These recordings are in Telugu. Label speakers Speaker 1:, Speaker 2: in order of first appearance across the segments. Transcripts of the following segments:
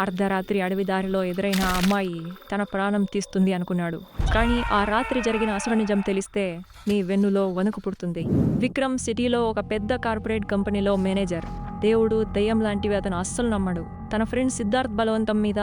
Speaker 1: అర్ధరాత్రి అడవి దారిలో ఎదురైన ఆ అమ్మాయి తన ప్రాణం తీస్తుంది అనుకున్నాడు. కానీ ఆ రాత్రి జరిగిన అసలు నిజం తెలిస్తే నీ వెన్నులో వణుకు పుడుతుంది. విక్రమ్ సిటీలో ఒక పెద్ద కార్పొరేట్ కంపెనీలో మేనేజర్. దేవుడు దయ్యం లాంటివి అతను అస్సలు నమ్మడు. తన ఫ్రెండ్ సిద్ధార్థ్ బలవంతం మీద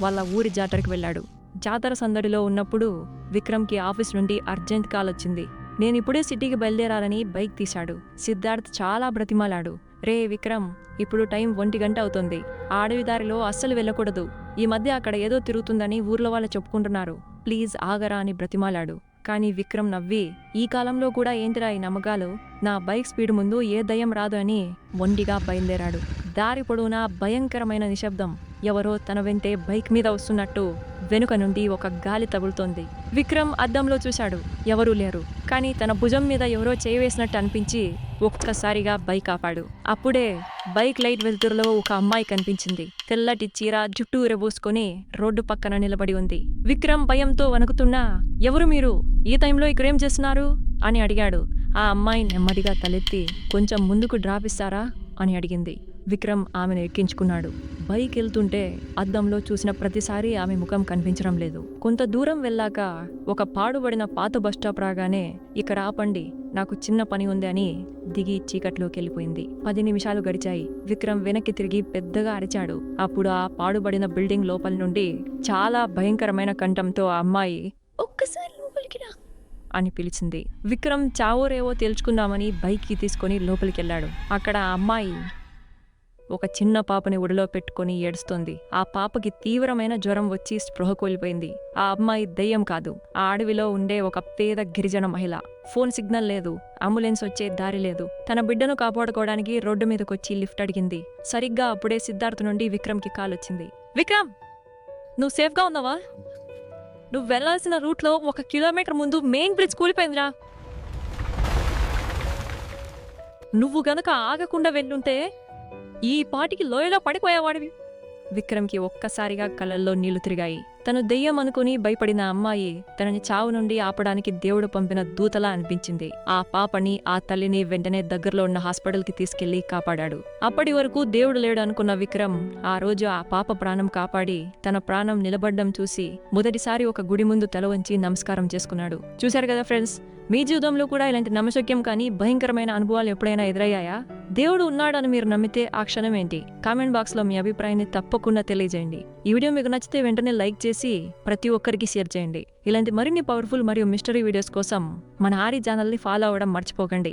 Speaker 1: వాళ్ళ ఊరి జాతరకి వెళ్ళాడు. జాతర సందడిలో ఉన్నప్పుడు విక్రమ్కి ఆఫీస్ నుండి అర్జెంట్ కాల్ వచ్చింది. నేనిప్పుడే సిటీకి బయలుదేరాలని బైక్ తీశాడు. సిద్ధార్థ్ చాలా బ్రతిమాలాడు. రే విక్రమ్, ఇప్పుడు టైం 1 గంట అవుతుంది. ఆ అడవి దారిలో అస్సలు వెళ్ళకూడదు. ఈ మధ్య అక్కడ ఏదో తిరుగుతుందని ఊర్లో వాళ్ళు చెప్పుకుంటున్నారు. ప్లీజ్ ఆగరా అని బ్రతిమాలాడు. కానీ విక్రమ్ నవ్వి, ఈ కాలంలో కూడా ఏంటిరా ఈ నమ్మకాలు? నా బైక్ స్పీడ్ ముందు ఏ దయ్యం రాదు అని మొండిగా బయలుదేరాడు. దారి పొడవునా భయంకరమైన నిశ్శబ్దం. ఎవరో తన వెంటే బైక్ మీద వస్తున్నట్టు వెనుక నుండి ఒక గాలి తగులుతోంది. విక్రమ్ అద్దంలో చూశాడు. ఎవరూ లేరు. కానీ తన భుజం మీద ఎవరో చేయవేసినట్టు అనిపించి ఒక్కసారిగా బైక్ ఆపాడు. అప్పుడే బైక్ లైట్ వెలుతురులో ఒక అమ్మాయి కనిపించింది. తెల్లటి చీర, జుట్టు ఉరబోసుకొని రోడ్డు పక్కన నిలబడి ఉంది. విక్రమ్ భయంతో వణుకుతున్నా, ఎవరు మీరు? ఈ టైంలో ఇక్కడేం చేస్తున్నారు అని అడిగాడు. ఆ అమ్మాయి నెమ్మదిగా తలెత్తి, కొంచెం ముందుకు డ్రాప్ ఇస్తారా అని అడిగింది. విక్రమ్ ఆమెను ఎక్కించుకున్నాడు. బైక్ వెళ్తుంటే అద్దంలో చూసిన ప్రతిసారి ఆమె ముఖం కనిపించడం లేదు. కొంత దూరం వెళ్ళాక ఒక పాడుబడిన పాత బస్టాప్ రాగానే, ఇక్కడ ఆపండి, నాకు చిన్న పని ఉంది అని దిగి చీకట్లోకి వెళ్ళిపోయింది. 10 నిమిషాలు గడిచాయి. విక్రమ్ వెనక్కి తిరిగి పెద్దగా అరిచాడు. అప్పుడు ఆ పాడుబడిన బిల్డింగ్ లోపల నుండి చాలా భయంకరమైన కంఠంతో ఆ అమ్మాయి, ఒక్కసారి లోపలికి రా అని పిలిచింది. విక్రమ్ చావోరేవో తేల్చుకుందామని బైక్కి తీసుకొని లోపలికెళ్ళాడు. అక్కడ ఆ అమ్మాయి ఒక చిన్న పాపని ఒడిలో పెట్టుకుని ఏడుస్తోంది. ఆ పాపకి తీవ్రమైన జ్వరం వచ్చి స్పృహ కోల్పోయింది. ఆ అమ్మాయి దయ్యం కాదు. ఆ అడవిలో ఉండే ఒక పేద గిరిజన మహిళ. ఫోన్ సిగ్నల్ లేదు. అంబులెన్స్ వచ్చే దారి లేదు. తన బిడ్డను కాపాడుకోవడానికి రోడ్డు మీదకొచ్చి లిఫ్ట్ అడిగింది. సరిగ్గా అప్పుడే సిద్ధార్థ్ నుండి విక్రమ్కి కాల్ వచ్చింది. విక్రమ్, నువ్వు సేఫ్గా ఉన్నావా? నువ్వు వెళ్లాల్సిన రూట్లో 1 కిలోమీటర్ ముందు మెయిన్ బ్రిడ్జ్ కూలిపోయిందిరా. నువ్వు గనక ఆగకుండా వెళ్ళుంటే ఈ పాటికి లోయలో పడిపోయేవాడివి. విక్రమ్కి ఒక్కసారిగా కళ్ళల్లో నీళ్లు తిరిగాయి. తను దెయ్యం అనుకుని భయపడిన అమ్మాయి తనని చావు నుండి ఆపడానికి దేవుడు పంపిన దూతలా అనిపించింది. ఆ పాపని, ఆ తల్లిని వెంటనే దగ్గరలో ఉన్న హాస్పిటల్కి తీసుకెళ్లి కాపాడాడు. అప్పటి వరకు దేవుడు లేడు అనుకున్న విక్రమ్ ఆ రోజు ఆ పాప ప్రాణం కాపాడి తన ప్రాణం నిలబడ్డం చూసి మొదటిసారి ఒక గుడి ముందు తల వంచి నమస్కారం చేసుకున్నాడు. చూశారు కదా ఫ్రెండ్స్, మీ జీవితంలో కూడా ఇలాంటి నమ్మశక్యం కానీ భయంకరమైన అనుభవాలు ఎప్పుడైనా ఎదురయ్యాయా? దేవుడు ఉన్నాడని మీరు నమ్మితే ఆ క్షణం ఏంటి? కామెంట్ బాక్స్లో మీ అభిప్రాయాన్ని తప్పకుండా తెలియజేయండి. ఈ వీడియో మీకు నచ్చితే వెంటనే లైక్ చేసి ప్రతి ఒక్కరికి షేర్ చేయండి. ఇలాంటి మరిన్ని పవర్ఫుల్ మరియు మిస్టరీ వీడియోస్ కోసం మన ఆరి ఛానల్ని ఫాలో అవ్వడం మర్చిపోకండి.